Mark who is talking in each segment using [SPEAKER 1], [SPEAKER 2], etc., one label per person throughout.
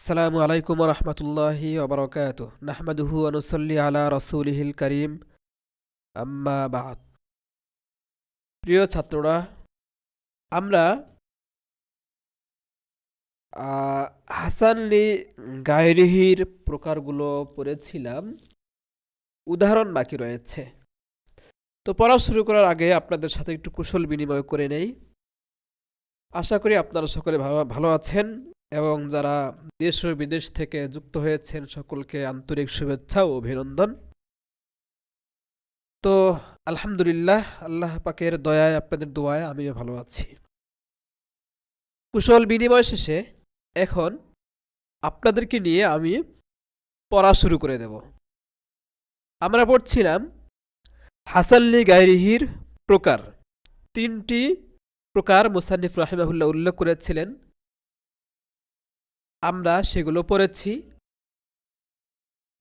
[SPEAKER 1] আসসালামু আলাইকুম ওয়া রাহমাতুল্লাহি ওয়া বারাকাতুহু নাহমাদুহু ওয়া নুসাল্লি আলা রাসূলিহিল কারীম আম্মা বা'দ। প্রিয় ছাত্ররা, আমরা হাসান লি গায়রিহির প্রকারগুলো পড়েছিলাম। উদাহরণ বাকি রয়েছে। তো পড়া শুরু করার আগে আপনাদের সাথে একটু কুশল বিনিময় করে নেই। আশা করি আপনারা সকলে ভালো আছেন এবং যারা দেশ ও বিদেশ থেকে যুক্ত হয়েছেন সকলকে আন্তরিক শুভেচ্ছা ও অভিনন্দন। তো আলহামদুলিল্লাহ, আল্লাহ পাকের দয়ায় আপনাদের দোয়ায় আমিও ভালো আছি। কুশল বিনিময় শেষে এখন আপনাদেরকে নিয়ে আমি পড়া শুরু করে দেব। আমরা পড়ছিলাম হাসান লি গায়রিহির প্রকার। তিনটি প্রকার মুসান্নিফ রাহিমাহুল্লাহ উল্লেখ করেছিলেন, আমরা সেগুলো পড়েছি।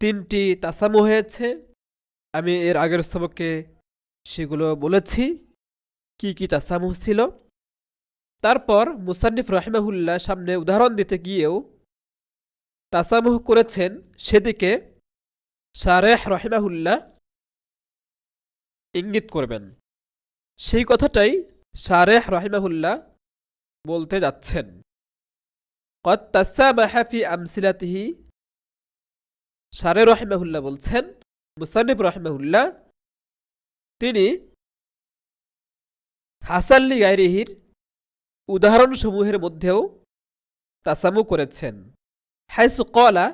[SPEAKER 1] তিনটি তাসামু হয়েছে, আমি এর আগের সবকে সেগুলো বলেছি কি কি তাসামু ছিল। তারপর মুসান্নিফ রাহিমাহুল্লাহ সামনে উদাহরণ দিতে গিয়েও তাসামুহ করেছেন, সেদিকে শারেহ রাহিমাহুল্লাহ ইঙ্গিত করবেন। সেই কথাটাই শারেহ রাহিমাহুল্লাহ বলতে যাচ্ছেন। কদ তাসামাহা ফি আমসিলাতিহি, শারেহ রাহিমাহুল্লাহ বলছেন, মুসান্নিফ রাহিমাহুল্লাহ তিনি হাসান লি গায়রিহির উদাহরণসমূহের মধ্যেও তাসামু করেছেন। হাইসু ক্বালা,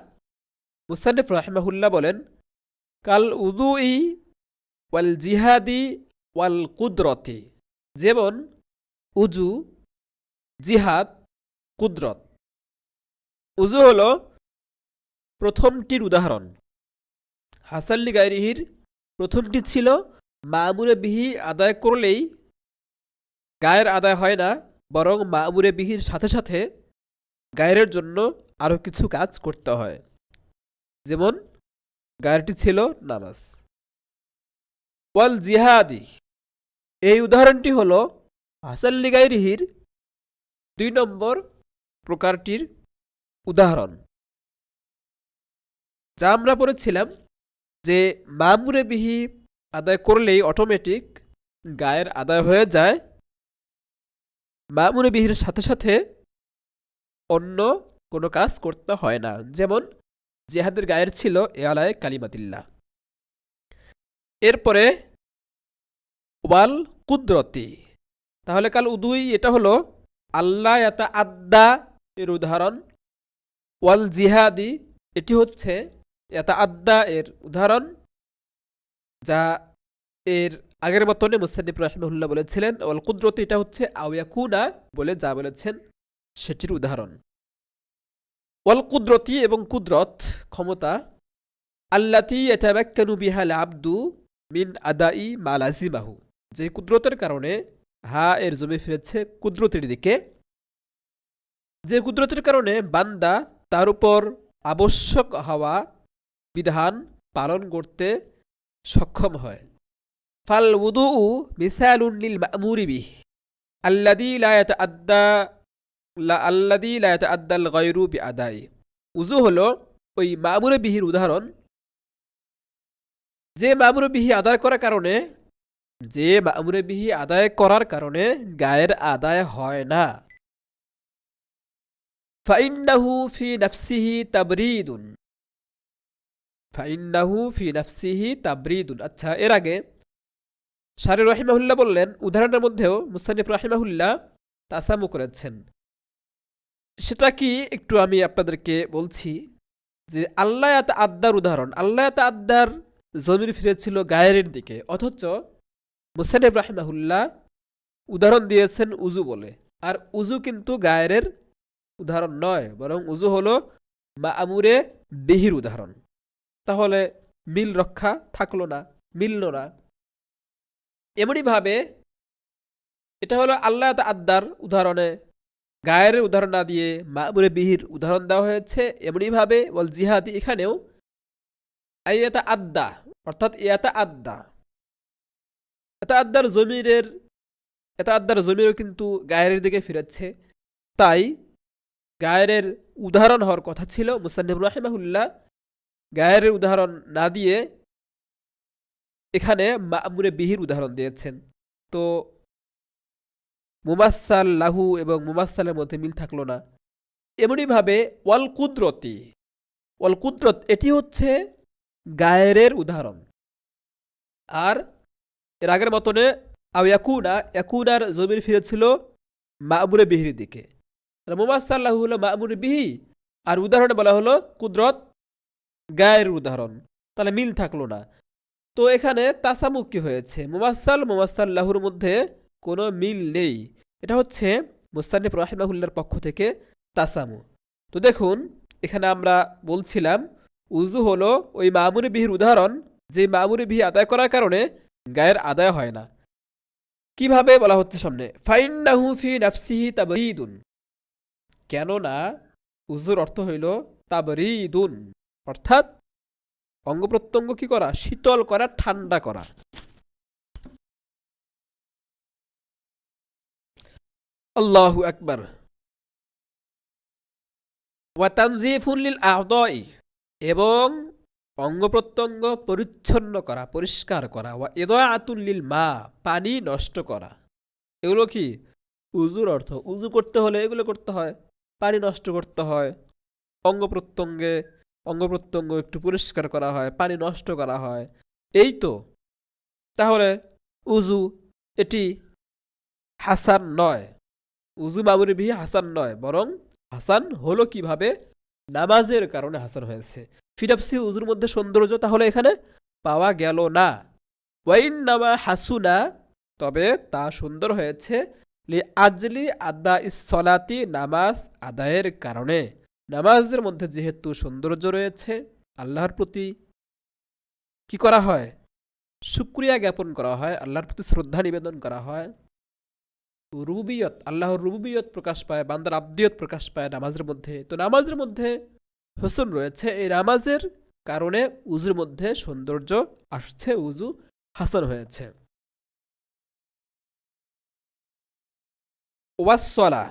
[SPEAKER 1] মুসান্নিফ রাহিমাহুল্লাহ বলেন, কাল উযুই ওয়াল জিহাদি ওয়াল কুদরতি, যেমন উজু, জিহাদ, কুদরত। উজু হল প্রথমটির উদাহরণ। হাসান লি গায়রিহির প্রথমটি ছিল মা'মুরে বিহি আদায় করলেই গায়ের আদায় হয় না, বরং মা'মুরে বিহির সাথে সাথে গায়ের জন্য আরও কিছু কাজ করতে হয়। যেমন গায়েরটি ছিল নামাজ। ওয়াল জিহাদি, এই উদাহরণটি হল হাসান লি গায়রিহির ২ নম্বর প্রকারটির উদাহরণ, যা আমরা পড়েছিলাম যে মা'মুরে বিহি আদায় করলেই অটোমেটিক গায়ের আদায় হয়ে যায়, মা'মুরে বিহির সাথে সাথে অন্য কোনো কাজ করতে হয় না। যেমন জিহাদের গায়ের ছিল এ আলায় কালিমাতিল্লাহ। এরপরে ওয়াল কুদরতি, তাহলে কাল উদুই এটা হলো আল্লাহ ইয়াতা আদ্দা এর উদাহরণ। ওয়াল জিহাদি এটি হচ্ছে ইয়াতা আদ্দা এর উদাহরণ, যা এর আগের মতনে মুস্তানিফ রাহিমাহুল্লাহ বলেছিলেন। ওয়াল কুদরতি এটা হচ্ছে আওয়াকুনা বলে যা বলেছেন সেটির উদাহরণ। ওয়াল কুদরতি এবং কুদরত ক্ষমতা, আল্লাতি ইয়াতামাক্কানু বিহাল আবদু মিন আদাই মা লাজিমাহু, যে কুদরতের কারণে হা এর জমি ফিরেছে কুদরতের দিকে, যে কুদরতের কারণে বান্দা তার উপর আবশ্যক হওয়া বিধান পালন করতে সক্ষম হয়। ফাল উদুউ মিসালুন লিল মা'মুরি বিহি আল্লাযী লা ইয়াতাআদ্দাল গায়রু বিআদাই। উযু হলো ওই মা'মুরে বিহির উদাহরণ, যে মা'মুরে বিহি আদায় করার কারণে গায়ের আদায় হয় না। ফাইন্নাহু ফি নাফসিহি তাবরিদুন। আচ্ছা, এর আগে শারি রাহিমাহুল্লাহ বললেন উদাহরণের মধ্যেও মুস্তানিফ রাহিমাহুল্লাহ তাসামু করেছেন। সেটা কি একটু আমি আপনাদেরকে বলছি যে আল্লাহ ইয়াতা আদ্দার উদাহরণ, আল্লাহ ইয়াতা আদ্দার জমির ফিরেছিল গায়ের দিকে, অথচ মুসান্নিফ রাহিমাহুল্লাহ উদাহরণ দিয়েছেন উজু বলে। আর উজু কিন্তু গায়ের উদাহরণ নয়, বরং উজু হলো মা'মুরে বিহির উদাহরণ। তাহলে মিল রক্ষা থাকলো না, মিলল না। এমনিভাবে এটা হলো আল্লাহ আদ্দার উদাহরণে গায়ের উদাহরণ না দিয়ে মা'মুরে বিহির উদাহরণ দেওয়া হয়েছে। এমনিভাবে ওয়াল জিহাদি এখানেও আইয়াতা আদ্দা, অর্থাৎ ইয়াতা আদ্দার জমিরও কিন্তু গায়ের দিকে ফিরেছে। তাই গায়েরের উদাহরণ হওয়ার কথা ছিল, মুসান্নিফ রাহিমাহুল্লাহ গায়েরের উদাহরণ না দিয়ে এখানে মা'মুরে বিহির উদাহরণ দিয়েছেন। তো মুমাসসাল লাহু এবং মুমাসসালের মধ্যে মিল থাকলো না। এমনিভাবে ওয়াল কুদরতি, ওয়াল কুদরত এটি হচ্ছে গায়েরের উদাহরণ। আর এর আগের মতনে আও ইয়াকুনা, ইয়াকুনার জমির ফিরেছিল মা'মুরে বিহির দিকে। মুমাসসাল লাহু হলো মা'মুরে বিহি, আর উদাহরণে বলা হলো কুদরত গায়ের উদাহরণ, তাহলে মিল থাকলো না। তো এখানে তাসামুক কি হয়েছে, মুমাসসাল লাহুর মধ্যে কোনো মিল নেই। এটা হচ্ছে মুস্তানিফ রাহিমাহুল্লাহর পক্ষ থেকে তাসামু। তো দেখুন এখানে আমরা বলছিলাম উজু হলো ওই মা'মুরে বিহির উদাহরণ, যে মা'মুরে বিহি আদায় করার কারণে গায়ের আদায় হয় না। কিভাবে বলা হচ্ছে সামনে, ফাইন্নাহু ফি নাফসিহি তাবরিদুন, কেননা উজুর অর্থ হইল তাবরিদুন, অর্থাৎ অঙ্গ প্রত্যঙ্গ কি করা, শীতল করা, ঠান্ডা করা। আল্লাহু আকবার। ওয়া তানযীফুন লিল আ'দাই, এবং অঙ্গ প্রত্যঙ্গ পরিচ্ছন্ন করা, পরিষ্কার করা। ওয়া ইদাআতুল লিল মা, পানি নষ্ট করা। এগুলো কি উজুর অর্থ। উজু করতে হলে এগুলো করতে হয়, পানি নষ্ট করতে হয়, অঙ্গ প্রত্যঙ্গ একটু পরিষ্কার করা হয়, পানি নষ্ট করা হয়, এই তো। তাহলে উজু এটি হাসান নয়, উজু মা'মুরে বিহি হাসান নয়, বরং হাসান হলো কিভাবে, নামাজের কারণে হাসান হয়েছে। ফিনাফসি উজুর মধ্যে সৌন্দর্য তাহলে এখানে পাওয়া গেল না। ওয়াইন্নামা হাসুনা, তবে তা সুন্দর হয়েছে লি আজলি আদা ইসলাতি, নামাজ আদায়ের কারণে। নামাজের মধ্যে যেহেতু সৌন্দর্য রয়েছে, আল্লাহর প্রতি কি করা হয়, শুকরিয়া জ্ঞাপন করা হয়, আল্লাহর প্রতি শ্রদ্ধা নিবেদন করা হয়, রুবুবিয়ত, আল্লাহর রুবুবিয়ত প্রকাশ পায়, বান্দার আব্দিয়ত প্রকাশ পায় নামাজের মধ্যে। তো নামাজের মধ্যে হোসন রয়েছে, এই নামাজের কারণে উজুর মধ্যে সৌন্দর্য আসছে, উজু হাসান হয়েছে। ওয়াসসালা,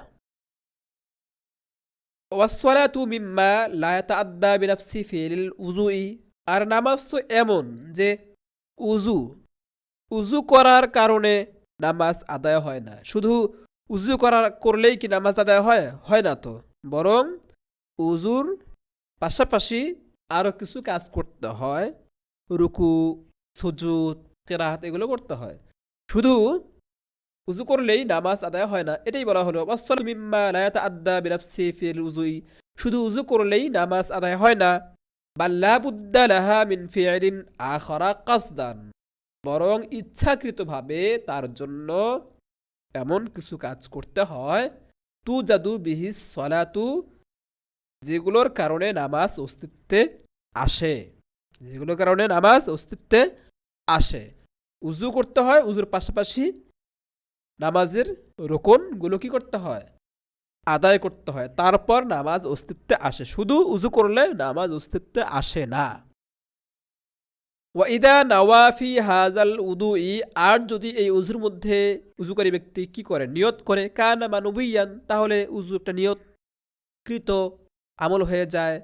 [SPEAKER 1] ওয়াসসালাতু মিম্মা লা ইয়াতাআদ্দা বিনাফসি ফিল উযুই, আর নামাজ তো এমন যে উজু করার কারণে নামাজ আদায় হয় না। শুধু উজু করলেই কি নামাজ আদায় হয়? হয় না তো, বরং উজুর পাশাপাশি আরও কিছু কাজ করতে হয়, রুকু, সুজুদ, কিরাত এগুলো করতে হয়। শুধু উজু করলেই নামাজ আদায় হয় না, এটাই বলা হলো ওয়াসসালাতু মিম্মা লা ইয়াতাআদ্দা বিনাফসি ফিল উযুই, শুধু উজু করলেই নামাজ আদায় হয় না। বাল লা বুদ্দা লাহা মিন ফি'লিন আখারা কাসদান, বরং ইচ্ছাকৃতভাবে তার জন্য এমন কিছু কাজ করতে হয়, তুজাদু বিহিস সলাতু, যেগুলোর কারণে নামাজ অস্তিত্বে আসে, যেগুলোর কারণে নামাজ অস্তিত্বে আসে। উজু করতে হয়, উজুর পাশাপাশি নামাজের রোকনগুলো কি করতে হয়, আদায় করতে হয়, তারপর নামাজ অস্তিত্বে আসে। শুধু উজু করলে নামাজ অস্তিত্বে আসে না। ওয়াইদা নাওয়াফি হাজাল উদুই, আর যদি এই উজুর মধ্যে উজুকারী ব্যক্তি কি করে, নিয়ত করে, কানা মানুবিয়ান, তাহলে উজু একটা নিয়তকৃত আমল হয়ে যায়।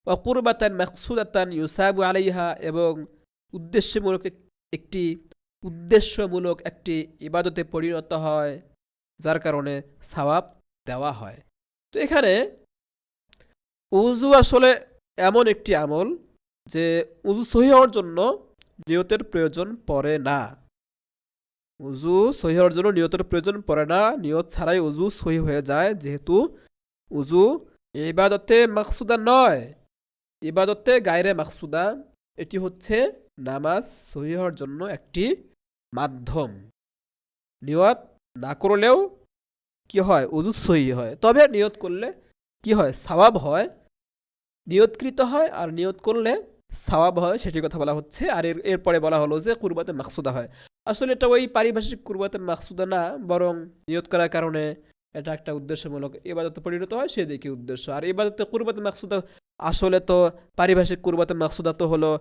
[SPEAKER 1] ওয়া কুরবাতান মাকসুদাতান ইউসাবু আলাইহা, এবং উদ্দেশ্যমূলক একটি ইবাদতে পরিণত হয়, যার কারণে সওয়াব দেওয়া হয়। তো এখানে উজু আসলে এমন একটি আমল যে উজু সহি হওয়ার জন্য নিয়তের প্রয়োজন পড়ে না। উজু সহি হওয়ার জন্য নিয়তের প্রয়োজন পড়ে না, নিয়ত ছাড়াই উজু সহি হয়ে যায়, যেহেতু উজু ইবাদতে মাকসুদা নয়, ইবাদতে গায়রে মাকসুদা। এটি হচ্ছে নামাজ সহি হওয়ার জন্য একটি মাধ্যম। নিয়ত না করলেও কি হয়, উজু সহি হয়। তবে নিয়ত করলে কি হয়, সওয়াব হয়, নিয়তকৃত হয়, আর নিয়ত করলে সওয়াব হয়, সেটির কথা বলা হচ্ছে। আর এরপরে বলা হলো যে কুরবাতে মাকসুদা হয়। আসলে এটা ওই পারিভাষিক কুরবাতে মাকসুদা না, বরং নিয়ত করার কারণে এটা একটা উদ্দেশ্যমূলক ইবাদতে পরিণত হয়, সেদিকে উদ্দেশ্য। আর ইবাদতে কুরবাতে মাকসুদা আসলে তো পারিভাষিক কুরবাতে মাকসুদা তো হলো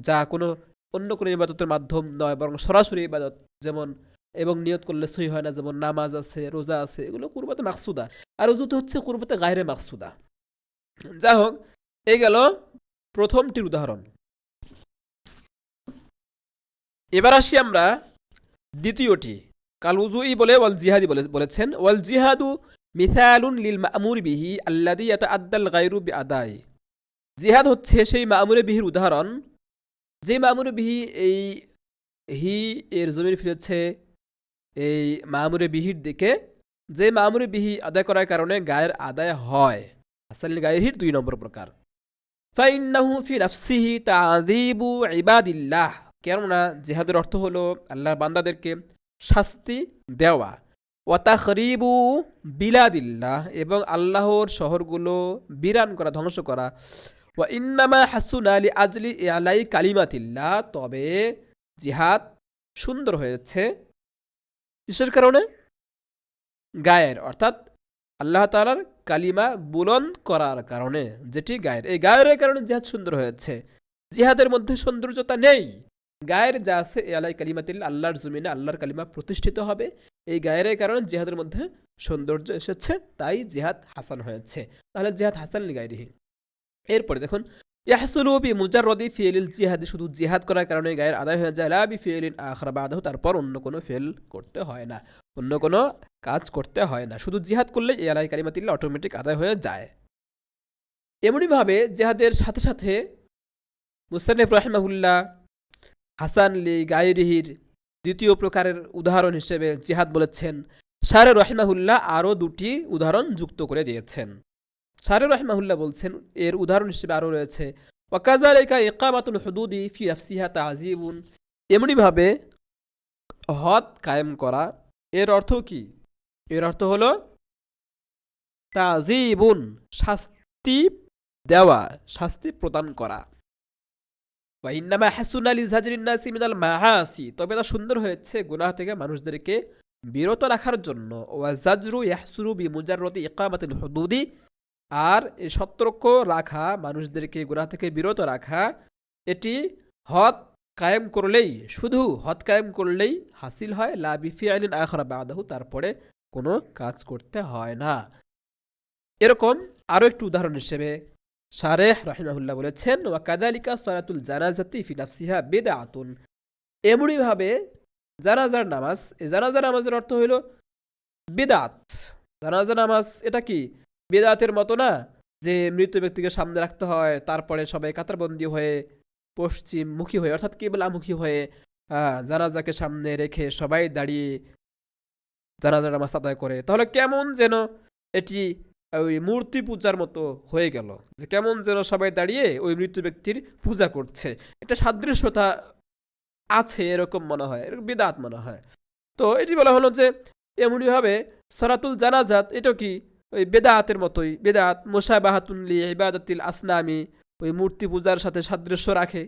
[SPEAKER 1] যা কোনো অন্য কোনো ইবাদতের মাধ্যম নয়, বরং সরাসরি ইবাদত, যেমন এবং নিয়ত করলে সহি হয় না, যেমন নামাজ আছে, রোজা আছে, এগুলো কুরবাতে মাকসুদা। আর উজু তো হচ্ছে কুরবাতে গায়রে মাকসুদা। যা হোক, এই গেল প্রথমটির উদাহরণ। এবার আসি আমরা দ্বিতীয়টি। কাল উজুই বলে ওয়াল জিহাদি বলেছেন, ওয়াল জিহাদু মিসালুন লিল মা'মুর বিহি আল্লাযী ইয়াতাআদ্দাল গায়রু বিআদাই। জিহাদ হচ্ছে সেই মা'মুরে বিহির উদাহরণ, যে মা'মুরে বিহি, এই হি এর জমির ফিরেছে এই মা'মুরে বিহির দিকে, যে মা'মুরে বিহি আদায় করার কারণে গায়ের আদায় হয়। হাসান গায়রিহির 2 নম্বর প্রকার। ফাইন্নাহু ফি নাফসিহি তাযীবু ইবাদিল্লাহ, কেননা জিহাদের অর্থ হলো আল্লাহর বান্দাদেরকে শাস্তি দেওয়া। ওয়া তাখরিবু বিলাদিল্লাহ, এবং আল্লাহর শহরগুলো বিরান করা, ধ্বংস করা। ওয়া ইন্নামা হাসুনা লিআজলি ইলাই কালিমাতিল্লাহ, তবে জিহাদ সুন্দর হয়েছে কিসের কারণে? গায়ের, অর্থাৎ আল্লাহ তাআলার কালিমা বুলন্দ করার কারণে, যেটি গায়ের। এই গায়ের কারণে জিহাদ সুন্দর হয়েছে। জিহাদের মধ্যে সৌন্দর্যতা নেই। গায়ের যা আছে এ আলাই কালিমাতিল্লাহ, আল্লাহর জমিনে আল্লাহর কালিমা প্রতিষ্ঠিত হবে, এই গায়ের কারণে জিহাদের মধ্যে সৌন্দর্য এসেছে, তাই জিহাদ হাসান হয়েছে। তাহলে জিহাদ হাসান লিগাইরিহি। এরপরে দেখুন, ইয়াহসুলু বিমুজাররদি ফিইলিল জিহাদ, শুধু জিহাদ করার কারণে গায়ের আদায় হয়ে যায়। লা বিফিইলিন আখরা বাদাহু, তারপর অন্য কোনো ফেল করতে হয় না, অন্য কোনো কাজ করতে হয় না, শুধু জিহাদ করলে এই আলাই কালিমাতিল্লাহ অটোমেটিক আদায় হয়ে যায়। এমনিভাবে জিহাদের সাথে সাথে মুসান্নিফ রাহিমাহুল্লাহ হাসান লিগাইরিহির দ্বিতীয় প্রকারের উদাহরণ হিসেবে জিহাদ বলেছেন। শারে রাহিমাহুল্লাহ আরও 2টি উদাহরণ যুক্ত করে দিয়েছেন। শারে রাহিমাহুল্লাহ বলছেন এর উদাহরণ হিসেবে আরও রয়েছে, ওয়াকাযালিকা ইকামাতুল হুদুদি ফি নাফসিহা তাযীবুন, এমনিভাবে হদ কায়েম করা, এর অর্থ কি? এর অর্থ হলো তাযীবুন, শাস্তি দেওয়া, শাস্তি প্রদান করা। ওয়া ইন্নামা হাসুনা লিজাজরিন নাসি মিনাল মাআসি, তবে তা সুন্দর হয়েছে গুনাহ থেকে মানুষদেরকে বিরত রাখার জন্য। ওয়া জাজরু ইয়াহসুলু বিমুজাররদি ইকামাতিল হুদুদি, আর এই সতর্ক রাখা, মানুষদেরকে গুনাহ থেকে বিরত রাখা, এটি হদ কায়েম করলেই, শুধু হদ কায়েম করলেই হাসিল হয়। লা বিফিআলিন আখরা বাদাহু, তারপরে কোনো কাজ করতে হয় না। এরকম আরও একটি উদাহরণ হিসেবে শারেহ রাহিমাহুল্লাহ বলেছেন, ওয়া কাযালিকা সালাতুল জানাজাতি ফি নাফসিহা বিদআতুন, এমনিভাবে জানাজার নামাজ, এই জানাজার নামাজের অর্থ হইল বিদআত। জানাজা নামাজ এটা কি বিদআতের মতো না, যে মৃত ব্যক্তিকে সামনে রাখতে হয়, তারপরে সবাই কাতারবন্দি হয়ে পশ্চিমমুখী হয়ে, অর্থাৎ কিবলামুখী হয়ে জানাজাকে সামনে রেখে সবাই দাঁড়িয়ে জানাজার নামাজ আদায় করে। তাহলে কেমন যেন এটি ওই মূর্তি পূজার মতো হয়ে গেল, যে কেমন যেন সবাই দাঁড়িয়ে ওই মৃত ব্যক্তির পূজা করছে, এটা সাদৃশ্যতা আছে এরকম মনে হয়, এরকম বিদআত মনে হয়। তো এটি বলা হলো যে এমনিভাবে সালাতুল জানাজাত এটা কি ওই বেদাতের মতোই, বেদাত মুশাবাহাতুন লি ইবাদাতিল আসনামি, ওই মূর্তি পূজার সাথে সাদৃশ্য রাখে।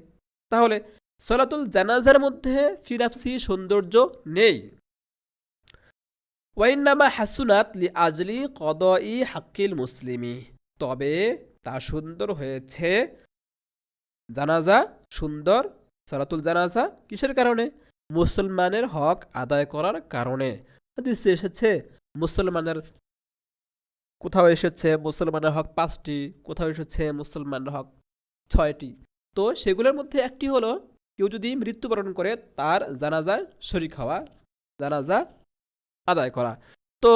[SPEAKER 1] তাহলে সালাতুল জানাজার মধ্যে ফি নাফসি সৌন্দর্য নেই। ওয়াইন্নামা হাসুনাত লি আজলি কদই হাক্কিল মুসলিমি, তবে তা সুন্দর হয়েছে, জানাজা সুন্দর, সালাতুল জানাজা কিসের কারণে? মুসলমানের হক আদায় করার কারণে। হাদিসে এসেছে মুসলমানের, কোথাও এসেছে মুসলমানের হক 5টি, কোথাও এসেছে মুসলমানের হক 6টি। তো সেগুলোর মধ্যে একটি হলো কেউ যদি মৃত্যুবরণ করে তার জানাজায় শরীক হওয়া, জানাজা আদায় করা। তো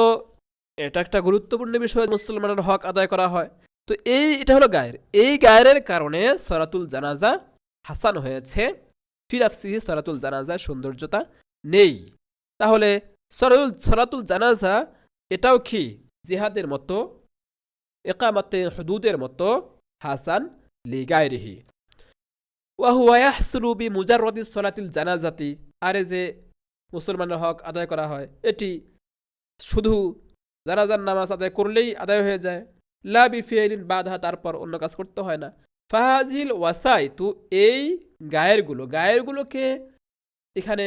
[SPEAKER 1] এটা একটা গুরুত্বপূর্ণ বিষয়, মুসলমানের হক আদায় করা হয়। তো এটা হলো গায়ের, এই গায়ের কারণে সালাতুল জানাজা হাসান হয়েছে। ফি নাফসিহি সালাতুল জানাজার সৌন্দর্যতা নেই। তাহলে সালাতুল জানাজা এটাও কি জিহাদের মতো, ইকামাতে হুদুদের মতো হাসান লিগাইরিহি। ওয়া হুয়া ইয়াহসুলু বিমুজাররদি সালাতিল জানাজাতি, আরে যে মুসলমানের হক আদায় করা হয় এটি শুধু জানাজার নামাজ আদায় করলেই আদায় হয়ে যায়। লা বিফিআলিন বাদহা, তারপর অন্য কাজ করতে হয় না। ফাহাজিল ওয়াসাইতু, এই গায়েরগুলোকে এখানে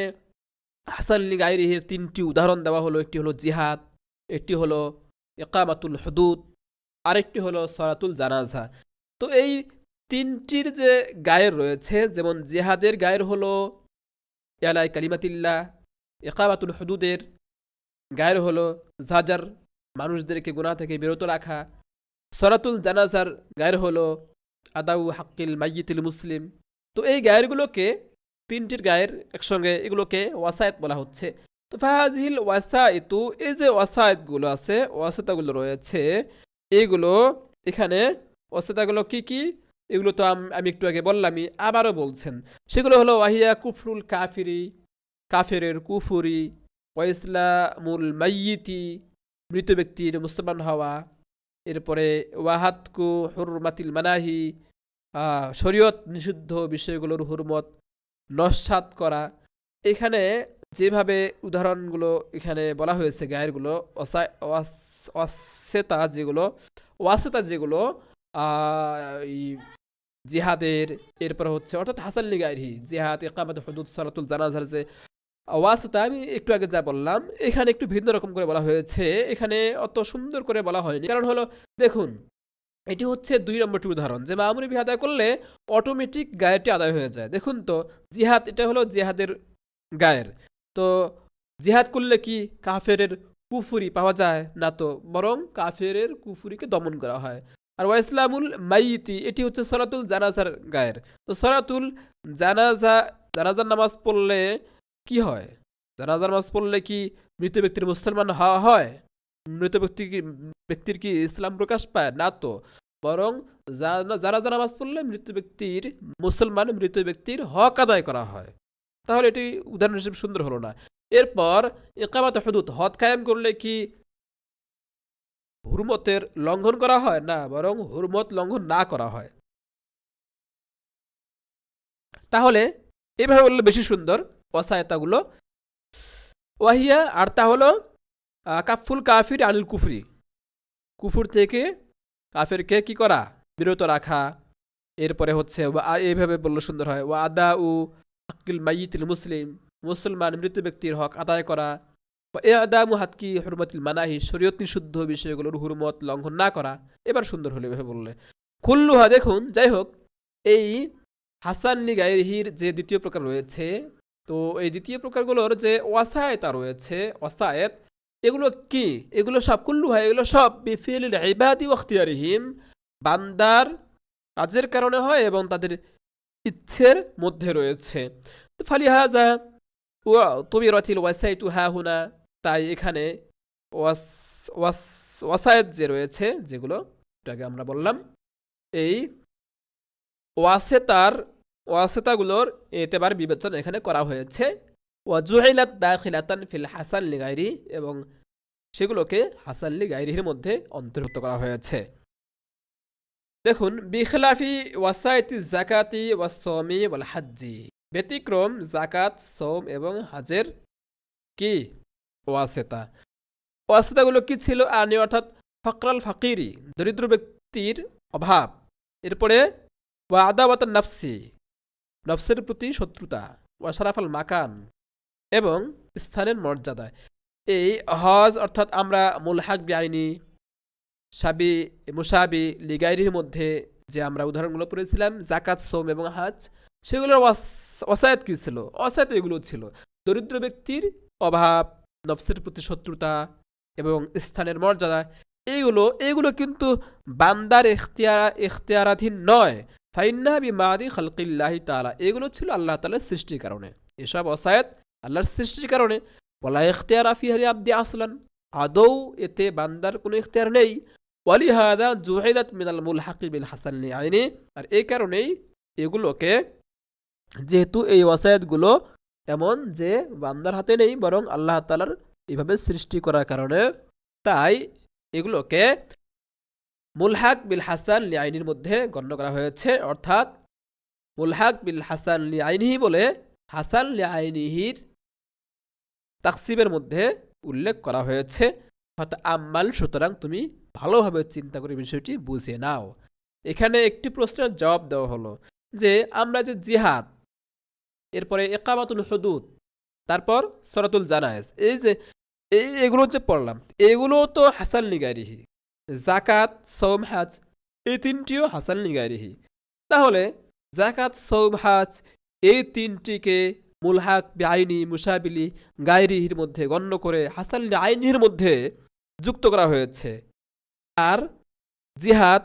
[SPEAKER 1] হাসান লিগাইরিহির 3টি উদাহরণ দেওয়া হলো। একটি হলো জিহাদ, একটি হলো ইকামাতুল হুদুদ, আরেকটি হলো সালাতুল জানাজা। তো এই 3টির যে গায়ের রয়েছে, যেমন জিহাদের গায়ের হলো ইয়ালাই কালিমাতিল্লাহ, ইকামাতুল হুদুদের গায়ের হলো জাজার, মানুষদেরকে গুনাহ থেকে বিরত রাখা, সরাতুল জানাজার গায়ের হলো আদাউ হাক্কিল মাইয়িতিল মুসলিম। তো এই গায়েরগুলোকে, তিনটির গায়ের একসঙ্গে, এগুলোকে ওয়াসায়েত বলা হচ্ছে। তো ফাহাজিল ওয়াসাইতু, এই যে ওয়াসায়েতগুলো আছে, ওয়াসাতাগুলো রয়েছে, এইগুলো এখানে ওয়াসাতাগুলো কি কি, এগুলো তো আমি একটু আগে বললামই, আবারও বলছেন। সেগুলো হলো ওয়াহিয়া কুফরুল কাফিরি, কাফেরের কুফুরি, ওয়া ইসলামুল মাইয়িতি, মৃত ব্যক্তির মুসলমান হওয়া, এরপরে ওয়াহাতকু হুরমাতিল মানাহি, শরীয়ত নিষিদ্ধ বিষয়গুলোর হুরমত নস্যাৎ করা। এখানে যেভাবে উদাহরণগুলো এখানে বলা হয়েছে গায়েরগুলো, ওয়াসেতা যেগুলো, ওয়াসেতা যেগুলো এই জিহাদের, এরপর হচ্ছে অর্থাৎ হাসানলি গায়রিহি, জিহাদ, ইকামাত হুদুদ, সালাতুল জানাজার যে ওয়াসেতা আমি একটু আগে যা বললাম, এখানে একটু ভিন্ন রকম করে বলা হয়েছে, এখানে অত সুন্দর করে বলা হয়নি। কারণ হলো দেখুন, এটি হচ্ছে 2 নম্বরটি উদাহরণ যে মামুরি বিহ আদায় করলে অটোমেটিক গায়েরটি আদায় হয়ে যায়। দেখুন তো, জিহাদ, এটা হলো জিহাদের গায়ের। তো জিহাদ করলে কি কাফেরের কুফুরি পাওয়া যায় না, তো বরং কাফেরের কুফুরিকে দমন করা হয়। আর ওয়া ইসলামুল মাইয়িতি, এটি হচ্ছে সলাতুল জানাজার গায়ের। তো সলাতুল জানাজা, জানাজার নামাজ পড়লে কি হয়? জানাজার নামাজ পড়লে কি মৃত ব্যক্তির মুসলমান হওয়া হয়? মৃত ব্যক্তির কি ইসলাম প্রকাশ পায় না, তো বরং জানাজা নামাজ পড়লে মৃত ব্যক্তির মুসলমান, মৃত ব্যক্তির হক আদায় করা হয়। তাহলে এটি উদাহরণ হিসেবে সুন্দর হলো না। এরপর ইকামাত হুদুদ, হদ কায়েম করলে কি হুরমতের লঙ্ঘন করা হয় না, বরং হুরমত লঙ্ঘন না করা হয়। তাহলে এভাবে বললে বেশি সুন্দর ওয়াসায়াতাগুলো। ওয়াহিয়া, আর তা হলো কাফুল কাফির আনিল কুফরি, কুফুর থেকে কাফেরকে কি করা, বিরত রাখা। এরপরে হচ্ছে এইভাবে বললে সুন্দর হয়, ওয়া আদা উ হাক্কিল মাইয়িতিল মুসলিম, মুসলমান মৃত ব্যক্তির হক আদায় করা। এ আদামু হাতকি হুরমতিল মানাহি, শরীয়ত নিষিদ্ধ বিষয়গুলোর হুরমত লঙ্ঘন না করা। এবার সুন্দর হলো এভাবে বললে। খুল্লুহা, দেখুন, যাই হোক, এই হাসানলি গায়রিহির যে দ্বিতীয় প্রকার রয়েছে, তো এই দ্বিতীয় প্রকারগুলোর যে ওয়াসায়েতা রয়েছে, ওয়াসায়েত, এগুলো কি? এগুলো সব কুল্লুহা, এগুলো সব বিফিল ইবাদি ওয়া ইখতিয়ারিহিম, বান্দার কাজের কারণে হয় এবং তাদের ইচ্ছের মধ্যে রয়েছে। তো ফালিহাজা তুবিরাতিল ওয়াসাইতু হাহুনা, তাই এখানে ওয়াসায়েত যে রয়েছে, যেগুলো এটাকে আমরা বললাম, এই ওয়াসেতাগুলোর এতেবার বিবেচনা এখানে করা হয়েছে। ওয়াজুইলাত দাখিলাতান ফিল হাসান লিগাইরি, এবং সেগুলোকে হাসান লিগাইরির মধ্যে অন্তর্ভুক্ত করা হয়েছে। দেখুন, বিখলাফি ওয়াসাইতি জাকাতি ওয়াসওমি ওয়াল হাজ্জি, ব্যতিক্রম জাকাত, সওম এবং হাজের কি ওয়াসেতা। ওয়াসেতাগুলো কি ছিল? আনি, অর্থাৎ ফকরাল ফাকিরি, দরিদ্র ব্যক্তির অভাব। এরপরে ওয়া আদাওয়াতান নাফসি, নফসের প্রতি শত্রুতা। ওয়া শারাফাল মাকান, এবং স্থানের মর্যাদা। এই হজ, অর্থাৎ আমরা মুলহাক বিআইনি, সাবি, মুসাবি, লিগাইরির মধ্যে যে আমরা উদাহরণগুলো পড়েছিলাম, জাকাত, সোম এবং হাজ, সেগুলোর ওয়াসায়াত কি ছিল? ওয়াসায়াত এগুলো ছিল দরিদ্র ব্যক্তির অভাব, নফসের প্রতি শত্রুতা এবং স্থানের মর্যাদা। এইগুলো কিন্তু বান্দার এখতিয়ারাধীন নয়। ফাইন্না বিমাদি খালকিল্লাহি তাআলা, এগুলো ছিল আল্লাহ তাআলার সৃষ্টির কারণে। এসব ওয়াসায়াত আল্লাহর সৃষ্টির কারণে। ওয়ালা ইখতিয়ারা ফি হারি আবদি আসলান, আদৌ এতে বান্দার কোনো ইখতিয়ার নেই। ওয়ালিহাদা জুহিলাত মিনাল মুলহাকি বিল হাসান লিআইনি, আর এই কারণেই এগুলোকে, যেহেতু এই ওয়াসায়াতগুলো এমন যে বান্দার হাতে নেই, বরং আল্লাহ তাআলার এইভাবে সৃষ্টি করার কারণে, তাই এগুলোকে মুলহাক বিল হাসান লিআইনির মধ্যে গণ্য করা হয়েছে। অর্থাৎ মুলহাক বিল হাসান লিআইনিহি বলে হাসান লিআইনিহির তাকসিমের মধ্যে উল্লেখ করা হয়েছে। অর্থাৎ আম্মাল, সুতরাং তুমি ভালোভাবে চিন্তা করে বিষয়টি বুঝে নাও। এখানে একটি প্রশ্নের জবাব দেওয়া হলো যে আমরা যে জিহাদ, এরপরে ইকামাতুল হুদুদ, তারপর সরাতুল জানায়েজ, এই যে এগুলো যে পড়লাম, এগুলো তো হাসান লিগাইরিহি। জাকাত, সওম, হাজ, এই তিনটিও হাসান লিগাইরিহি। তাহলে জাকাত, সওম, হাজ, এই তিনটিকে মুলহাক বিআইনি, মুসাবিলি, গায়রিহির মধ্যে গণ্য করে হাসান আইনির মধ্যে যুক্ত করা হয়েছে। আর জিহাদ,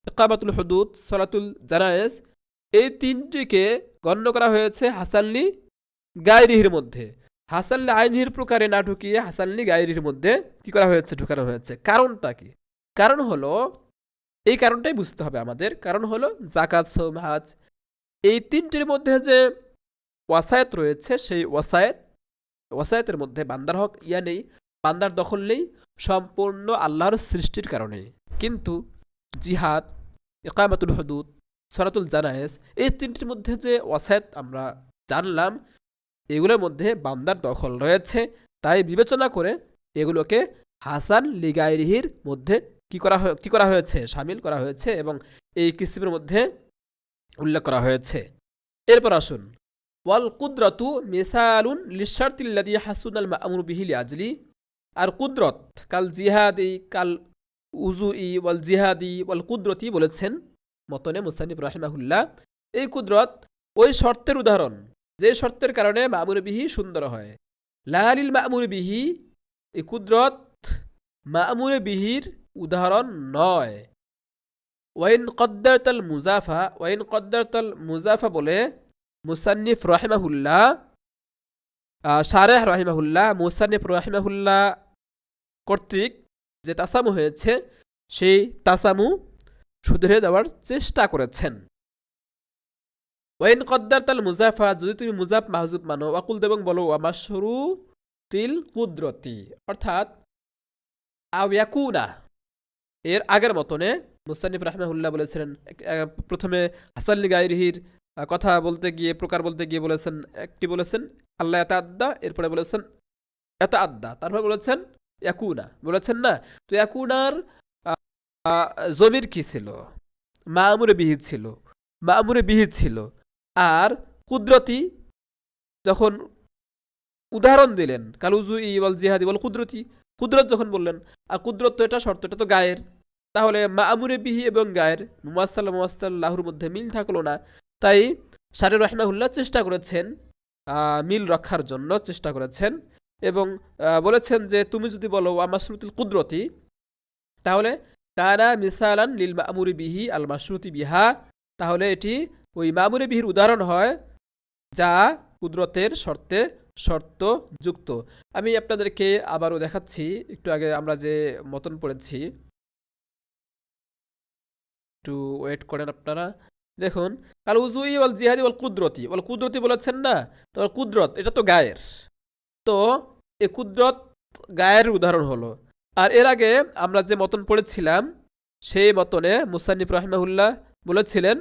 [SPEAKER 1] ইকামাতুল হুদুদ, সলাতুল জানায়েজ, এই তিনটিকে গণ্য করা হয়েছে হাসানলি গায়রিহির মধ্যে। হাসানলি আইনহির প্রকারে না ঢুকিয়ে হাসানলি গায়রিহির মধ্যে কি করা হয়েছে, ঢুকানো হয়েছে। কারণটা কি? কারণ হলো, এই কারণটাই বুঝতে হবে আমাদের। কারণ হলো যাকাত, সওম, হজ, এই তিনটির মধ্যে যে ওয়াসায়াত রয়েছে, সেই ওয়াসায়াতের মধ্যে বান্দার হক নেই, বান্দার দখল নেই, সম্পূর্ণ আল্লাহর সৃষ্টির কারণে। কিন্তু জিহাদ, ইকামাতুল হুদুদ, সলাতুল জানায়েজ, এই তিনটির মধ্যে যে ওয়াসায়াত আমরা জানলাম, এগুলোর মধ্যে বান্দার দখল রয়েছে। তাই বিবেচনা করে এগুলোকে হাসান লিগাইরিহির মধ্যে কি করা হয়েছে, শামিল করা হয়েছে এবং এই কিসিমের মধ্যে উল্লেখ করা হয়েছে। এরপর আসুন, ওয়াল কুদরতু মিসালুন লিশারতিল্লাযী হাসুনাল মা'মুরু বিহি লিআজলি। আর কুদরত কাল জিহাদি কাল উজুই ওয়াল জিহাদি ওয়াল কুদরতি বলেছেন মতনে মুসান্নিফ রাহিমাহুল্লাহ। এই কুদরত ওই শর্তের উদাহরণ যে শর্তের কারণে মা'মুর বিহি সুন্দর হয়। লা লিল মা'মুর বিহি, এই কুদরত মা'মুর বিহির উদাহরণ নয়। ওয়াইন কদ্দারতাল মুজাফা বলে মুসান্নিফ রাহিমাহুল্লাহ, শারেহ রাহিমাহুল্লাহ, মুসান্নিফ রাহিমাহুল্লাহ কর্তৃক যে তাসামু হয়েছে, সেই তাসামু শুধরে দেওয়ার চেষ্টা করেছেন। ওয়াইন কদ্দারতাল মুজাফা, যদি তুমি মুজাফ মাহজুব মানো, ওয়াকুল এবং বলো ওয়া মাশরুতিল কুদরতি, অর্থাৎ আও ইয়াকুনা, এর আগের মতনে মুস্তানিফ রাহমাহুল্লাহ বলেছিলেন, প্রথমে হাসান লিগাইরিহির কথা বলতে গিয়ে, প্রকার বলতে গিয়ে বলেছেন, একটি বলেছেন আল্লাহ ইয়াতাআদ্দা, এরপরে বলেছেন ইয়াতাআদ্দা, তারপর বলেছেন ইয়াকুনা, বলেছেন না? তো ইয়াকুনার জমির কি ছিল? মা'মুরে বিহি ছিল। আর কুদরতি যখন উদাহরণ দিলেন, কালুজুই ওয়াল জিহাদি ওয়াল কুদরতি, কুদরত যখন বললেন, আর কুদরত তো এটা শর্ত, এটা তো গায়ের, তাহলে মা'মুরে বিহি এবং গায়ের মুমাসসালাহুর মধ্যে মিল থাকলো না। তাই শারে রাহিমাহুল্লাহ চেষ্টা করেছেন, মিল রক্ষার জন্য চেষ্টা করেছেন এবং বলেছেন যে তুমি যদি বলো ওয়া মাশরুতুল কুদরতি, তাহলে কানা মিসালান লিল মা'মুরি বিহি আল মাশরুতি বিহা, তাহলে এটি ওই মা'মুরে বিহির উদাহরণ হয় যা কুদরতের শর্ত যুক্ত। আমি আপনাদেরকে আবারও দেখাচ্ছি, একটু আগে আমরা যে মতন পড়েছি, একটু ওয়েট করেন আপনারা। দেখুন, কাল উজুই ওয়াল জিহাদি ওয়াল কুদরতি বলেছেন না? তো কুদরত এটা তো গায়ের, তো এ কুদরত গায়ের উদাহরণ হলো। আর এর আগে আমরা যে মতন পড়েছিলাম, সেই মতনে মুসান্নিফ রাহিমাহুল্লাহ বলেছিলেন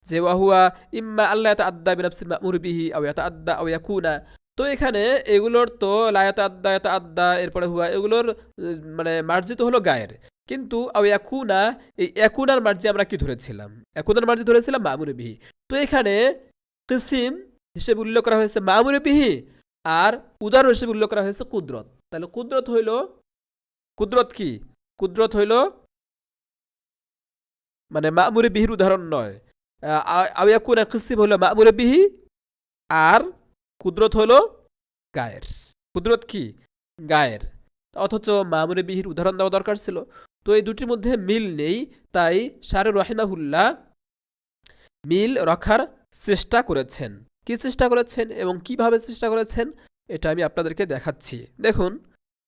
[SPEAKER 1] যে ওয়াহুয়া ইম্মা আল্লাহ ইয়াতাআদ্দা বিনাফসিল মা'মুর বিহি আও ইয়াতাআদ্দা আও ইয়াকুনা। তো এখানে এগুলোর তো লা ইয়াতাআদ্দা এরপরে হুয়া, এগুলোর মানে মার্জি তো হলো গায়ের, কিন্তু আও ইয়াকুনা, এই ইয়াকুনার মার্জি আমরা কি ধরেছিলাম? ইয়াকুনার মার্জি ধরেছিলাম মা'মুরে বিহি। তো এখানে কিসিম হিসেবে উল্লেখ করা হয়েছে মা'মুরে বিহি, আর উদাহরণ হিসেবে উল্লেখ করা হয়েছে কুদরত। তাহলে কুদরত কি? কুদরত হইল মানে মা'মুরে বিহির উদাহরণ নয়। আও ইয়াকুনা কিসিম হলো মা'মুরে বিহি, আর কুদরত হলো গায়ের। কুদরত কি? গায়ের। অথচ মা'মুরে বিহির উদাহরণ দেওয়া দরকার ছিল। তো এই দুটির মধ্যে মিল নেই, তাই শারে রাহিমাহুল্লাহ মিল রক্ষার চেষ্টা করেছেন। কি চেষ্টা করেছেন এবং কিভাবে চেষ্টা করেছেন, এটা আমি আপনাদেরকে দেখাচ্ছি। দেখুন,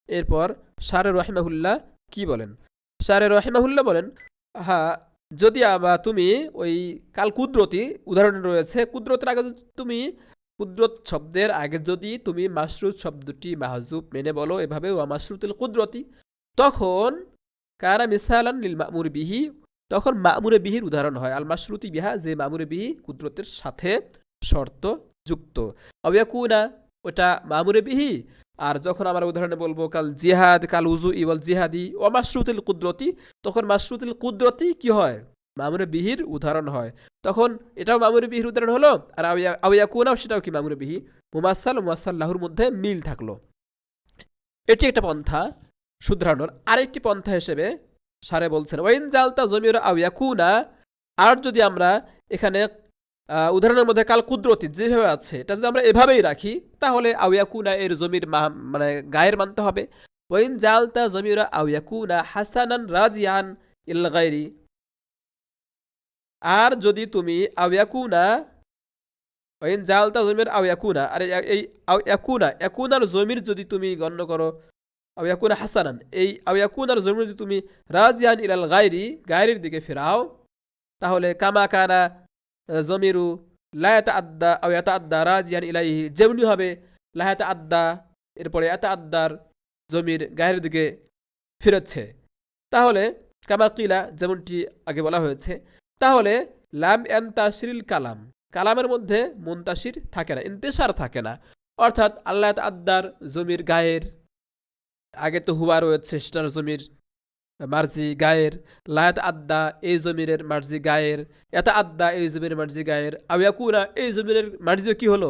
[SPEAKER 1] এরপর শারে রাহিমাহুল্লাহ কি বলেন? শারে রাহিমাহুল্লাহ বলেন, যদি তুমি ওই কাল কুদরতি উদাহরণ রয়েছে, কুদরতের আগে তুমি কুদরত শব্দের আগে যদি তুমি মাশরুত শব্দটি মাহজুব মেনে বলো এভাবে ওয়া মাশরুতুল কুদরতি, তখন কানা মিসালান লিল মা'মুর বিহি, তখন মা'মুরে বিহির উদাহরণ হয় আল মাশরুতি বিহা, যে মা'মুরে বিহি কুদরতের সাথে শর্ত যুক্ত। আও ইয়াকুনা, ওটা মা'মুরে বিহি। আর যখন আমরা উদাহরণে বলবো কাল জিহাদ কাল উজুই ওয়াল জিহাদি ওয়া মাশরুতুল কুদরতি, তখন মাশরুতুল কুদরতি কি হয়? মা'মুরে বিহির উদাহরণ হয়। তখন এটাও মা'মুরে বিহির উদাহরণ হলো, আর আও ইয়াকুনাও সেটাও কি মা'মুরে বিহি, মুমাসসালাহুর মধ্যে মিল থাকলো। এটি একটা পন্থা শুধরানোর। আরেকটি পন্থা হিসেবে শারে বলছেন ওয়াইন জালতা জমির আও ইয়াকুনা, আর যদি আমরা এখানে উদাহরণের মধ্যে কাল কুদরতি যেভাবে আছে এটা যদি আমরা এভাবেই রাখি, তাহলে আও ইয়াকুনা এর জমির মানে গায়ের মানতে হবে। ওয়াইন জালতা জমির আও ইয়াকুনা হাসানান রাজিয়ান ইল গায়রি, আর যদি তুমি আউয়াকুনা ওয়াইন জালতা জমির আউয়াকুনা, আর এই আউয়াকুনা ইয়াকুনার জমির যদি তুমি গণ্য করো আউয়াকুনা হাসানান, এই আউয়াকুনার জমির যদি তুমি রাজিয়ান ইলাল গায়রি গায়রির দিকে ফেরাও, তাহলে কামা কানা জমিরু লা ইয়াতাআদ্দা আও ইয়াতাআদ্দা রাজিয়ান ইলাইহি, যেমনি হবে লা ইয়াতাআদ্দা এরপরে ইয়াতাআদ্দার জমির গায়রির দিকে ফিরছে, তাহলে কামা কিলা যেমনটি আগে বলা হয়েছে, তাহলে লাম ইয়ান্তাশিরিল কালাম, কালামের মধ্যে মুনতাশির থাকে না, ইন্তেশার থাকে না। অর্থাৎ আল্লাহ ইয়াতাআদ্দার জমির গায়ের আগে তো হুয়া রয়েছে, সেটার জমির মার্জি গায়ের, লা ইয়াতাআদ্দা এই জমিরের মার্জি গায়ের, ইয়াতাআদ্দা এই জমিরের মার্জি গায়ের, আও ইয়াকুনা এই জমিরের মার্জিও কি হলো,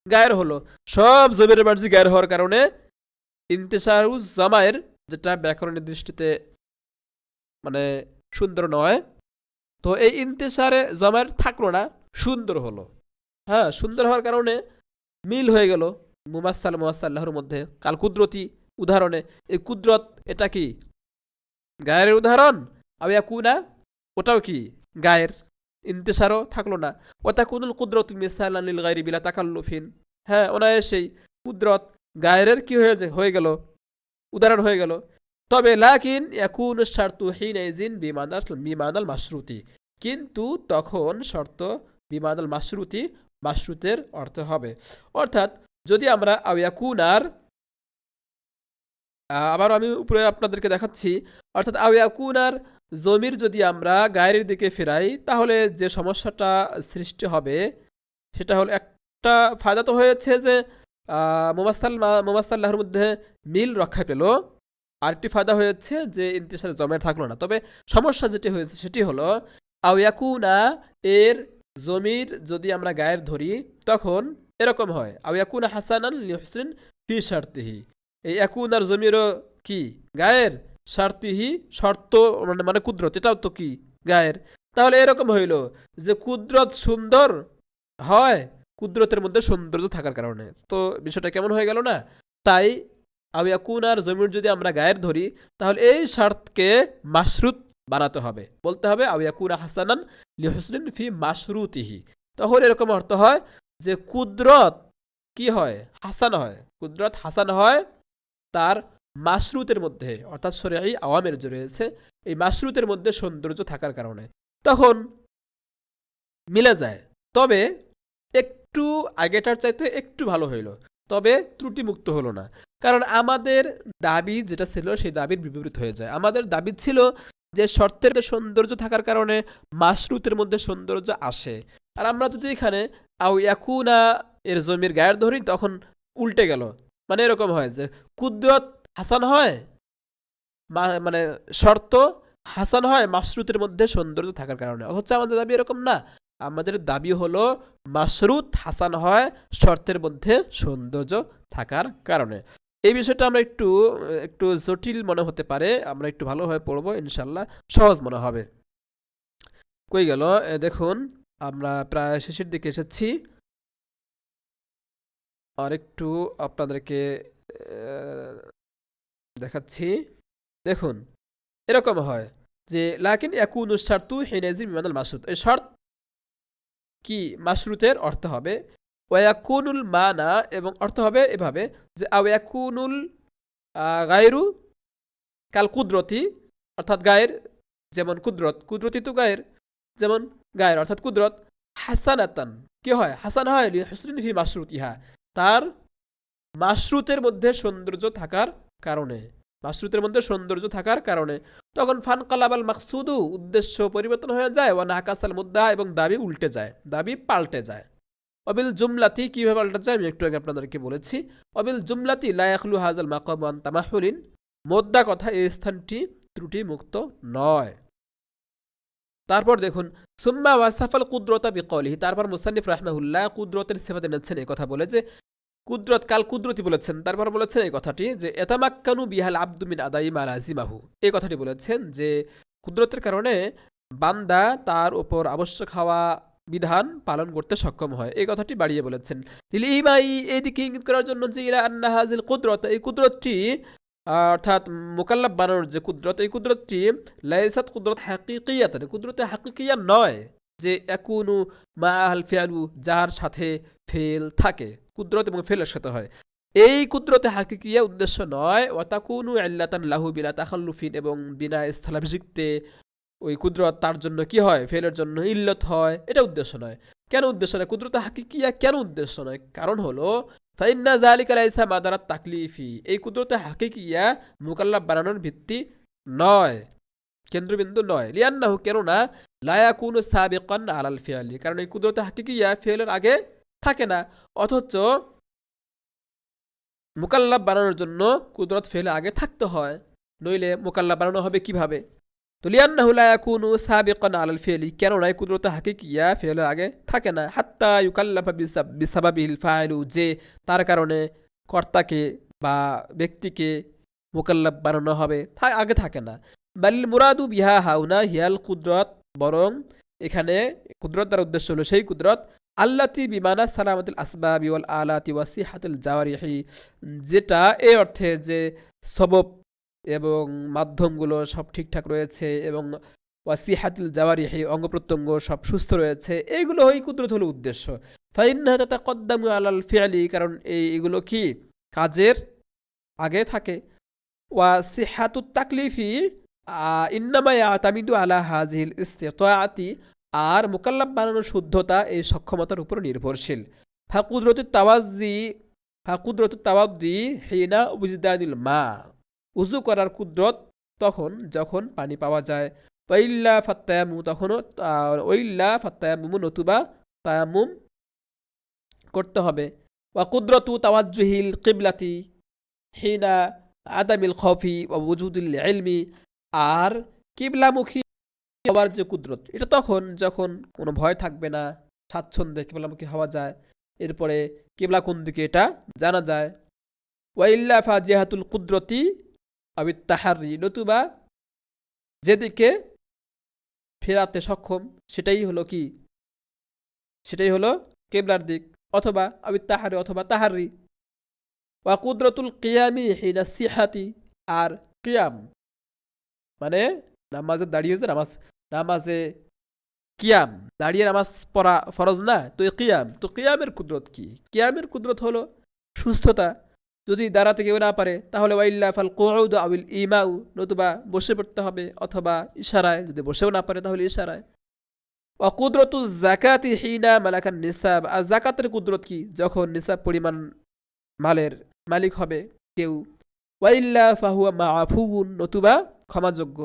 [SPEAKER 1] গায়ের হলো। সব জমিরের মার্জি গায়ের হওয়ার কারণে ইন্তেশারুজ জামায়ের, যেটা ব্যাকরণের দৃষ্টিতে মানে সুন্দর নয়, তো এই ইন্তেশারে জামায়ের থাকলো না, সুন্দর হলো। হ্যাঁ, সুন্দর হওয়ার কারণে মিল হয়ে গেল মুমাসাল মুমাসাল্লাহর মধ্যে। কাল কুদরতি উদাহরণে এই কুদরত এটা কি গায়ের উদাহরণ, আবিয়া কুনা ওটাও কি গায়ের, ইন্তেশারও থাকলো না। ওটা কুনুল কুদরত মিসালান লিল গায়রি বিলা তাকাল্লুফিন, হ্যাঁ অনায়াসেই কুদরত গায়ের কি হয়ে গেল, উদাহরণ হয়ে গেল। তবে লাকিন ইয়াকুন শারতু হিনাইজিন বিমানাল মাশরুতি, কিন্তু তখন শর্ত বিমানাল মাশরুতি, মাশরুতের অর্থ হবে। অর্থাৎ যদি আমরা আউয়াকুনার, আবার আমি উপরে আপনাদেরকে দেখাচ্ছি, অর্থাৎ আউয়াকুনার জমির যদি আমরা গায়ের দিকে ফেরাই, তাহলে যে সমস্যাটা সৃষ্টি হবে সেটা হলো, একটা ফায়দা তো হয়েছে যে মুমাসাল্লাহর মধ্যে মিল রক্ষা পেল, আরেকটি ফায়দা হয়েছে যে ইন্তিশার জমের থাকলো না। তবে সমস্যা যেটি হয়েছে সেটি হলো আউয়াকুনা এর জমির যদি আমরা গায়ের ধরি, তখন এরকম হয় আউয়াকুনা হাসানান লিহুসরিন ফি শারতিহি, এই ইয়াকুনার জমিরও কি গায়ের, শারতিহি শর্ত মানে কুদরত এটাও তো কি গায়ের। তাহলে এরকম হইল যে কুদরত সুন্দর হয় কুদরতের মধ্যে সৌন্দর্য থাকার কারণে, তো বিষয়টা কেমন হয়ে গেল না। তাই আউয়াকুনার জমির যদি আমরা গায়ের ধরি, তাহলে এই শর্তকে মাশরুত বানাতে হবে, বলতে হবে আউয়াকুনা হাসানান লিহুসরিন ফি মাশরুতিহি। তখন এরকম অর্থ হয় যে কুদরত কি হয়, হাসান হয়, কুদরত হাসান হয় তার মাশরুতের মধ্যে, অর্থাৎ শরঈ আওয়ামের যে রয়েছে এই মাশরুতের মধ্যে সৌন্দর্য থাকার কারণে তখন মিলে যায়। তবে একটু আগেটার চাইতে একটু ভালো হইল, তবে ত্রুটিমুক্ত হলো না, কারণ আমাদের দাবি যেটা ছিল সেই দাবির বিপরীত হয়ে যায়। আমাদের দাবি ছিল যে শর্তের সৌন্দর্য থাকার কারণে মাশরুতের মধ্যে সৌন্দর্য আসে, আর আমরা যদি এখানে আও ইয়াকুনা এর জমির গায়ের ধরি, তখন উল্টে গেল, মানে এরকম হয় যে কুদরত হাসান হয়, মানে শর্ত হাসান হয় মাশরুতের মধ্যে সৌন্দর্য থাকার কারণে। হচ্ছে আমাদের দাবি এরকম না, আমাদের দাবি হলো মাশরুত হাসান হয় শর্তের মধ্যে সৌন্দর্য থাকার কারণে। এই বিষয়টা আমরা একটু জটিল মনে হতে পারে, আমরা একটু ভালোভাবে পড়বো, ইনশাল্লাহ সহজ মনে হবে। কই গেল, দেখুন আমরা প্রায় শেষের দিকে এসেছি, আর একটু আপনাদেরকে দেখাচ্ছি। দেখুন এরকম হয় যে লাকিন ইয়াকুনু শারতু হিনাইজিন বিমানাল মাশরুত, এই শর্ত কি মাশরুতের অর্থ হবে ওয়াকুনুল মানা, এবং অর্থ হবে এভাবে যে আওয়াকুনুল গায়রু কাল কুদরতি, অর্থাৎ গায়ের যেমন কুদরত, কুদরতি তো গায়ের যেমন গায়ের, অর্থাৎ কুদরত হাসানাতান কি হয়, হাসান হয় লিহুসরিন ফি মাশরুতিহা, তার মাশরুতের মধ্যে সৌন্দর্য থাকার কারণে, মাশরুতের মধ্যে সৌন্দর্য থাকার কারণে তখন ফানকালাবাল মাকসুদু উদ্দেশ্য পরিবর্তন হয়ে যায়, ওয়া নাকাসাল মুদ্দা এবং দাবি উল্টে যায়, দাবি পাল্টে যায়। অবিল জুমলাতি কিভাবে পাল্টে যায় আমি একটু আগে আপনাদেরকে বলেছি। অবিল জুমলাতি লা ইয়াখলু হাযাল মাকাম আন তামাহুলিন, মোদ্দা কথা এই স্থানটি ত্রুটি মুক্ত নয়। তারপর দেখুন সুম্মা ওয়াসাফাল কুদরতা বিকওলিহি, তারপর মুসান্নিফ রাহমাহুল্লাহ কুদরতের সিফাত এনেছেন এই কথা বলে যে কুদরত কাল কুদরতি বলেছেন, তারপর বলেছেন এই কথাটি যে এতামাক্কানু বিহাল আব্দু মিন আদাই মা লাজিমাহু, এই কথাটি বলেছেন যে কুদরতের কারণে বান্দা তার উপর আবশ্যক হওয়া বিধান পালন করতে সক্ষম হয়, এই কথাটি বাড়িয়ে বলেছেন। লিল ইমাই, এইদিকে ইঙ্গিত করার জন্য যে ইলা আন্না হাযিল কুদরত, এই কুদরতটি অর্থাৎ মুকাল্লাফ বানানোর যে কুদরত, এই কুদরতটি লাইসাত কুদরত হাকিকিয়াতান, কুদরতে হাকিকিয়া নয়, যে ইয়াকুনু মাআল ফিআলু যার সাথে ফেল থাকে, কুদরত এবং ফেলের সাথে হয়। এই কুদরতে হাকিকিয়া উদ্দেশ্য নয়, ওয়াতাকুনু ইল্লাতান লাহু বিলা তাখাল্লুফিন এবং বিনা স্থলাভিষিক্তে ওই কুদরত তার জন্য কি হয়, ফেলের জন্য ইল্লত হয়, এটা উদ্দেশ্য নয়। কেন উদ্দেশ্য নয়? কুদরতে হাকিকিয়া কেন উদ্দেশ্য নয়? কারণ হলো ফাইন্না যালিকা লাইসা মাদারাত তাকলিফি, এই কুদরতে হাকিকিয়া মুকাল্লাফ বানানোর ভিত্তি নয়, কেন্দ্রবিন্দু নয়। লিয়ান্নাহু, কেননা লা ইয়াকুনু সাবিকান আলাল ফিআলি, কারণ এই কুদরতে হাকিকিয়া ফেলের আগে থাকে না, অথচ মুকাল্লাফ বানানোর জন্য কুদরত ফেলে আগে থাকতে হয়, নইলে মুকাল্লাফ বানানো হবে কিভাবে? তো লিয়ান্নাহু লা ইয়াকুনু সাবিকান আলাল ফিআলি, কেননা এই কুদরতে হাকিকিয়া ফেলের আগে থাকে না, হাত্তা ইউকাল্লাফা বিসাবাবিল ফাইলু, যে তার কারণে কর্তাকে বা ব্যক্তিকে মুকাল্লাফ বানানো হবে আগে থাকে না। বালিল মুরাদু বিহা হাউনা হিয়াল কুদরত, বরং এখানে কুদরত দ্বারা উদ্দেশ্য হলো সেই কুদরত আল্লাতি বিমানা সালামাতুল আসবাবি ওয়াল আলাতি ওয়া সিহাতুল জাওয়ারিহি, যেটা এই অর্থে যে সবব এবং মাধ্যমগুলো সব ঠিকঠাক রয়েছে এবং ওয়াসিহাতুল জাওয়ারিহি অঙ্গ প্রত্যঙ্গ সব সুস্থ রয়েছে, এইগুলো ওই কুদরত হলো উদ্দেশ্য। ফাইন্নাহা তাতাকদ্দামু আলাল ফিআলি, কারণ এইগুলো কি কাজের আগে থাকে। ওয়াসিহাতুত তাকলিফি ইন্নামা ইয়াতামিদু আলা হাযিহিল ইসতিতাআতি, আর মুকাল্লাফ বানানোর শুদ্ধতা এই সক্ষমতার উপর নির্ভরশীল। ফাকুদরতুত তাওয়াদ্দি হিনা উজদানিল মা, উযু করার কুদরত তখন যখন পানি পাওয়া যায়। ওয়াইল্লা ফাত্তায়ামু, তখনও ওইল্লা ফাত্তায়ামুম, নতুবা তায়াম্মুম করতে হবে। ওয়া কুদরতু তাওয়াজ্জুহিল কিবলাতি হিনা আদামিল খৌফি ওয়া ওয়ুজুদিল ইলমি, আর কিবলামুখী হওয়ার যে কুদরত, এটা তখন যখন কোনো ভয় থাকবে না, স্বাচ্ছন্দ্যে কিবলামুখী হওয়া যায়, এরপরে কিবলা কোন দিকে এটা জানা যায়। ওয়াইল্লা ফাজিহাতুল কুদরতি আবিত তাহারি, নতুবা যেদিকে ফেরাতে সক্ষম সেটাই হলো কি, সেটাই হলো কিবলার দিক, অথবা আবিত তাহারি অথবা তাহারি। ওয়া কুদরতুল কিয়ামি হিনা সিহাতি, আর কিয়াম মানে নামাজে দাঁড়িয়েছে, নামাজে কিয়াম দাঁড়িয়ে নামাজ পড়া ফরজ না, তো কিয়াম, তো কিয়ামের কুদরত কি? কিয়ামের কুদরত হলো সুস্থতা, যদি দাঁড়াতে কেউ না পারে তাহলে ওয়াইল্লা ফাল কুউদ আউল ইমাউ, নতুবা বসে পড়তে হবে অথবা ইশারায়, যদি বসেও না পারে তাহলে ইশারায়। ওয়া কুদরতু যাকাতি হিনা মালাকান নিসাব, আর যাকাতের কুদরত কি? যখন নিসাব পরিমাণ মালের মালিক হবে কেউ। ওয়াইল্লা ফাহুয়া মাআফুন, নতুবা ক্ষমাযোগ্য।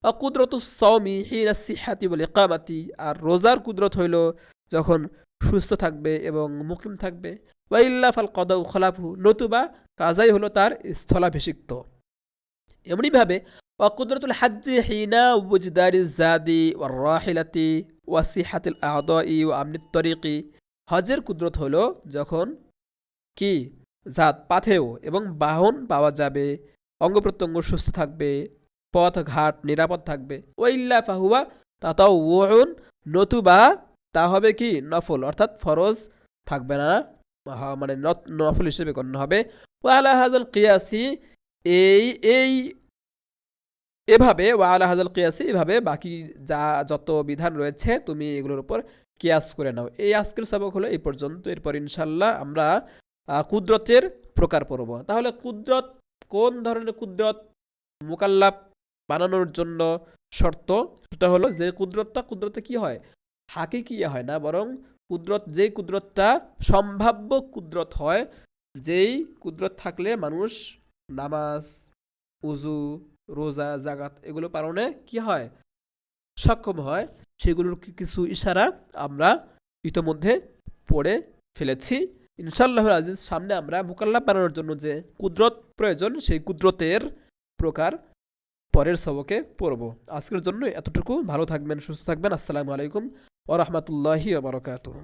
[SPEAKER 1] ওয়া কুদরতু সাওমি হিনা সিহাতি ওয়াল ইকামাতি, আর রোজার কুদরত হইল যখন সুস্থ থাকবে এবং মুকিম থাকবে। ওয়াইল্লা ফাল কদাউ খলাফু, নতুবা কাজাই হলো তার স্থলাভিষিক্ত। এমনিভাবে ওয়া কুদরতুল হাজ্জি হিনা ওয়াজদারিজ জাদি ওয়ার রাহিলাতি ওয়া সিহাতিল আ'দাই ওয়া আমনিত তরিকি, হজের কুদরত হলো যখন কি জাত পাথেও এবং বাহন পাওয়া যাবে, অঙ্গ প্রত্যঙ্গ সুস্থ থাকবে, পথ ঘাট নিরাপদ থাকবে। ওয়াইল্লা ফাহুয়া তাতাওউন, নতুবা তা হবে কি নফল, অর্থাৎ ফরজ থাকবে না, মানে নফল হিসেবে গণ্য হবে। ওয়ালা হাজাল কিয়াসি, এভাবে ওয়ালা হাজাল কিয়াসি, এভাবে বাকি যত বিধান রয়েছে তুমি এগুলোর উপর কিয়াস করে নাও। এই আজকের সবক হলো এই পর্যন্ত। এরপর ইনশাল্লাহ আমরা কুদরতের প্রকার পড়ব। তাহলে কুদরত, কোন ধরনের কুদরত মুকাল্লাফ বানানোর জন্য শর্ত? সেটা হলো যে কুদরতে কি হয়, হাকিকিয়া হয় না, বরং কুদরত, যেই কুদরতটা সম্ভাব্য কুদরত হয়, যেই কুদরত থাকলে মানুষ নামাজ, উজু, রোজা, জাকাত এগুলো পালনে কি হয়, সক্ষম হয়, সেগুলোর কিছু ইশারা আমরা ইতোমধ্যে পড়ে ফেলেছি। ইনশাআল্লাহ আজিজ, সামনে আমরা মুকাল্লাফ বানানোর জন্য যে কুদরত প্রয়োজন, সেই কুদরতের প্রকার পরের সবকে পড়ব। আজকের জন্য এতটুকু। ভালো থাকবেন, সুস্থ থাকবেন। আসসালামু আলাইকুম ওয়া রাহমাতুল্লাহি ওয়া বারাকাতুহু।